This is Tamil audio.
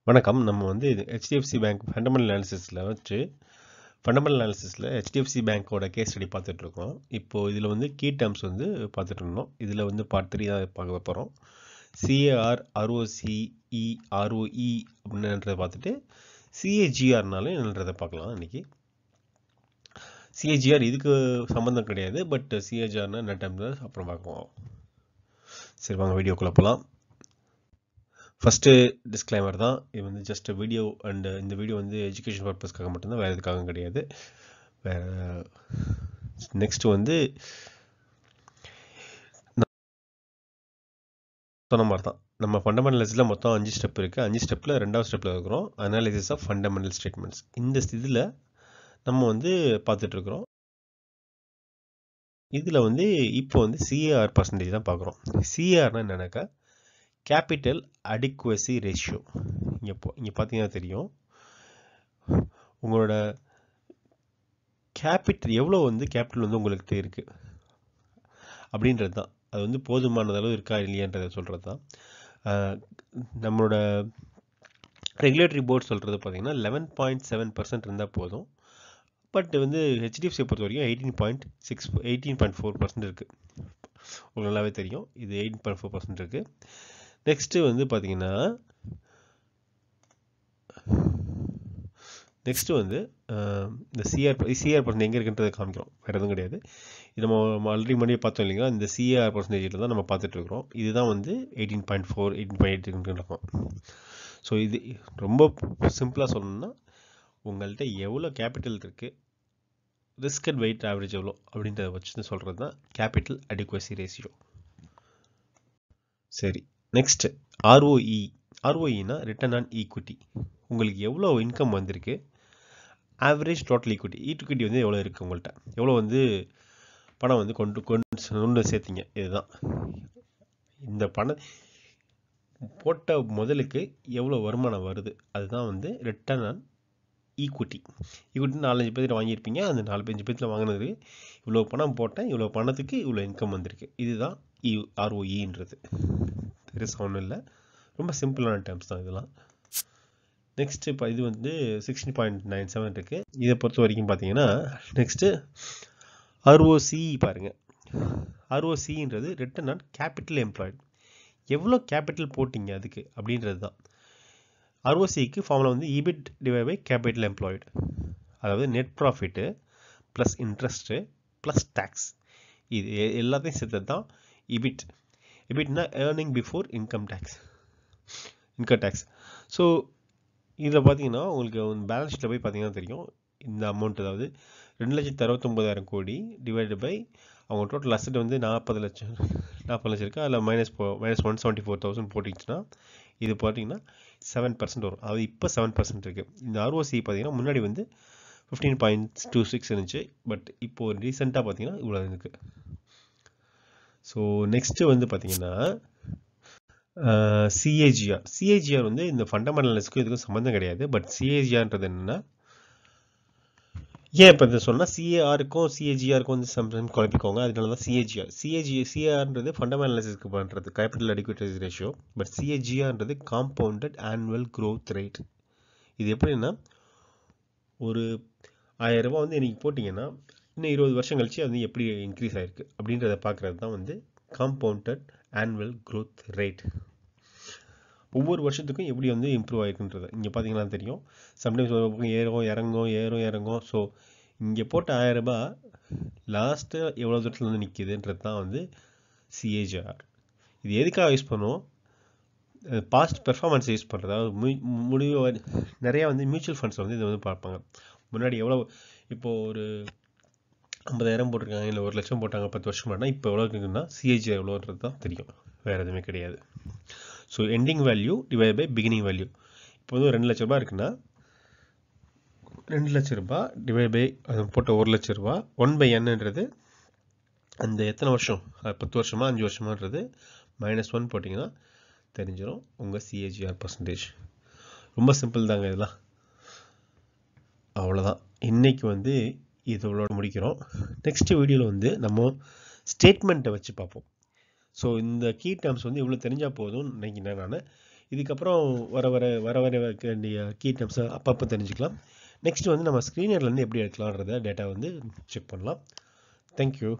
வணக்கம். நம்ம வந்து HDFC பேங்க் ஃபண்டமெண்டல் அனாலிசிஸில் HDFC பேங்க்கோட கேஸ் ஸ்டடி பார்த்துட்ருக்கோம். இப்போது இதில் வந்து கீ டேர்ம்ஸ் வந்து பார்த்துட்டு இருந்தோம். இதில் வந்து பார்ட் 3 தான் பார்க்க போகிறோம். CAR, ROCE, ROE அப்படின்றத பார்த்துட்டு CAGRனாலும் என்னன்றதை பார்க்கலாம் இன்றைக்கி. CAGR இதுக்கு சம்மந்தம் கிடையாது, பட் CAGRனா என்ன டைமில் அப்புறம் பார்க்குவோம். சரி, வாங்க வீடியோக்குள்ளே போகலாம். ஃபஸ்ட்டு டிஸ்க்ளைமர் தான், இது வந்து ஜஸ்ட் வீடியோ அண்ட் இந்த வீடியோ வந்து எஜுகேஷன் பர்பஸ்க்காக மட்டும்தான், வேறு எதுக்காக கிடையாது. வேறு நெக்ஸ்ட்டு வந்து சொன்ன மாதிரி தான், நம்ம ஃபண்டமெண்டல்ஸில் மொத்தம் 5 ஸ்டெப் இருக்குது. 5 ஸ்டெப்பில் 2வது ஸ்டெப்பில் இருக்கிறோம், அனாலிசிஸ் ஆஃப் ஃபண்டமெண்டல் ஸ்டேட்மெண்ட்ஸ். இந்த இதில் நம்ம வந்து பார்த்துட்ருக்குறோம். இதில் வந்து இப்போ வந்து CAR பர்சன்டேஜ் தான் பார்க்குறோம். CARனா என்னன்னாக்கா கேபிட்டல் அடிக்குவசி ரேஷியோ. இங்கே பார்த்தீங்கன்னா தெரியும், உங்களோட கேபிட்டல் எவ்வளோ வந்து கேபிட்டல் வந்து உங்கள்கிட்ட இருக்குது அப்படின்றது தான். அது வந்து போதுமான அளவு இருக்கா இல்லையான்றதை சொல்கிறது தான். நம்மளோட ரெகுலேட்டரி போர்டு சொல்கிறது பார்த்தீங்கன்னா 11.7% இருந்தால் போதும். பட் வந்து HDFC பொறுத்த வரைக்கும் 18.4% இருக்குது. உங்களுக்கு நல்லாவே தெரியும், இது 18.4% இருக்குது. நெக்ஸ்ட்டு வந்து பார்த்தீங்கன்னா இந்த சிஆர் பர்சன்ட் எங்கே இருக்குன்றதை காமிக்கிறோம், வேறு எதுவும் கிடையாது. இது நம்ம ஆல்ரெடி முன்னாடியே பார்த்தோம் இல்லைங்களா, இந்த CAR பர்சன்டேஜில் தான் நம்ம பார்த்துட்ருக்குறோம். இதுதான் வந்து 18.4, 18.8 இருக்கும். ஸோ இது ரொம்ப சிம்பிளாக சொல்லணும்னா, உங்கள்கிட்ட எவ்வளோ கேபிட்டல் இருக்குது, ரிஸ்க் அண்ட் வெயிட் ஆவரேஜ் எவ்வளோ அப்படின்றத வச்சு சொல்கிறது தான் கேபிட்டல் அடிக்குவசி ரேஷியோ. சரி, நெக்ஸ்ட்டு ROEனா ரிட்டர்ன் ஆன் ஈக்விட்டி. உங்களுக்கு எவ்வளோ இன்கம் வந்திருக்கு, ஆவரேஜ் டோட்டல் ஈக்விட்டி வந்து எவ்வளோ இருக்குது, உங்கள்கிட்ட எவ்வளோ வந்து பணம் வந்து கொண்டு சேர்த்திங்க. இதுதான் இந்த பணம் போட்ட முதலுக்கு எவ்வளோ வருமானம் வருது, அதுதான் வந்து ரிட்டர்ன் ஆன் ஈக்விட்டி. 4-5 பேர் வாங்கியிருப்பீங்க, அந்த 4-5 பேர்த்தில் வாங்கினது இவ்வளோ பணம் போட்டேன், இவ்வளோ பணத்துக்கு இவ்வளோ இன்கம் வந்திருக்கு. இதுதான் ROEன்றது. பெருசாக ஒன்றும் இல்லை, ரொம்ப சிம்பிளான டேர்ம்ஸ் தான் இதெல்லாம். நெக்ஸ்ட்டு இப்போ இது வந்து 16.97 இருக்குது. இதை பொறுத்த வரைக்கும் பார்த்தீங்கன்னா நெக்ஸ்ட்டு ROCE பாருங்கள். ROCன்றது ரிட்டர்ன் ஆன் கேபிட்டல் எம்ப்ளாய்டு. எவ்வளோ கேபிட்டல் போட்டிங்க அதுக்கு அப்படின்றது தான். ROCக்கு ஃபார்முலா வந்து EBIT divide by capital employed. அதாவது net profit plus interest plus tax, இது எல்லாத்தையும் சேர்த்தது தான் EBIT. EBIட்னா earning before income tax. So இதில் பார்த்தீங்கன்னா உங்களுக்கு பேலன்ஸ் ஷீட்டில் போய் பார்த்தீங்கன்னா தெரியும், இந்த அமௌண்ட், அதாவது 2,69,000 கோடி டிவைடு பை அவங்க டோட்டல் அசெட் வந்து 40 லட்சம் இருக்குது. அதில் மைனஸ் 174,000 போட்டிச்சுன்னா இது பார்த்தீங்கன்னா 7% வரும். அது இப்போ 7% இருக்குது. இந்த ROCE பார்த்தீங்கன்னா முன்னாடி வந்து 15.26 இருந்துச்சு, பட் இப்போது ரீசெண்டாக பார்த்தீங்கன்னா இவ்வளோ இருக்குது. ஸோ நெக்ஸ்ட்டு வந்து பார்த்தீங்கன்னா CAGR வந்து இந்த ஃபண்டமெண்டல்ஸ்க்கும் இதுக்கும் சம்மந்தம் கிடையாது. பட் CAGRன்றது என்னென்னா, ஏன் இப்போ இதை சொன்னால் CARக்கும் CAGRக்கும் வந்து சம்டைம் குழப்பிக்கோங்க, அதனால தான் CARன்றது ஃபண்டமெண்டல் அனாலிசிஸ்க்கு பண்ணுறது கேபிட்டல் அடிக்குவசி ரேஷியோ. பட் CAGRன்றது காம்பவுண்டட் ஆனுவல் க்ரோத் ரேட். இது எப்படின்னா, ஒரு 1000 ரூபா வந்து இன்றைக்கி போட்டிங்கன்னா இன்னும் 20 வருஷம் கழிச்சு அது எப்படி இன்க்ரீஸ் ஆகிருக்கு அப்படின்றத பார்க்குறது தான் வந்து காம்பவுண்டட் ஆனுவல் க்ரோத் ரேட். ஒவ்வொரு வருஷத்துக்கும் எப்படி வந்து இம்ப்ரூவ் ஆகிருக்குன்றது இங்கே பார்த்தீங்கன்னா தெரியும். சம்டைம்ஸ் ஒரு பக்கம் ஏறும் இறங்கும். ஸோ இங்கே போட்ட 1000 ரூபாய் லாஸ்ட்டு எவ்வளோ தூரத்தில் வந்து நிற்கிதுன்றது தான் வந்து CAGR. இது எதுக்காக யூஸ் பண்ணுவோம், பாஸ்ட் பெர்ஃபார்மன்ஸை யூஸ் பண்ணுறது. அதாவது நிறையா வந்து மியூச்சுவல் ஃபண்ட்ஸ் வந்து இதை வந்து பார்ப்பாங்க. முன்னாடி எவ்வளோ, இப்போது ஒரு 50,000 போட்டிருக்காங்க, இல்லை 1 லட்சம் போட்டாங்க 10 வருஷம் பண்ணால் இப்போ எவ்வளோ இருக்குன்னா CAGR எவ்வளோன்றது தான் தெரியும், வேறு எதுவுமே கிடையாது. So ending value divide by beginning value. இப்போ வந்து 2 லட்ச ரூபா இருக்குன்னா 2 லட்ச ரூபா டிவைட் பை அது போட்ட 1 லட்ச ரூபா 1/nன்றது அந்த எத்தனை வருஷம், 10 வருஷமா 5 வருஷமான்றது -1 போட்டிங்கன்னா தெரிஞ்சிடும் உங்கள் CAGR பர்சன்டேஜ். ரொம்ப சிம்பிள் தாங்க இதெல்லாம். அவ்வளோதான், இன்றைக்கி வந்து இதோட முடிக்கிறோம். நெக்ஸ்ட் வீடியோவில் வந்து நம்ம ஸ்டேட்மெண்ட்டை வச்சு பார்ப்போம். ஸோ இந்த கீ டேர்ம்ஸ் வந்து இவ்வளோ தெரிஞ்சால் போதும் நினைக்கிறேன் நான். இதுக்கப்புறம் வர வைக்க வேண்டிய கீ டேர்ம்ஸை அப்பப்போ தெரிஞ்சுக்கலாம். நெக்ஸ்ட் வந்து நம்ம ஸ்க்ரீனர்லேருந்து எப்படி எடுக்கலான்றத டேட்டா வந்து செக் பண்ணலாம். தேங்க்யூ.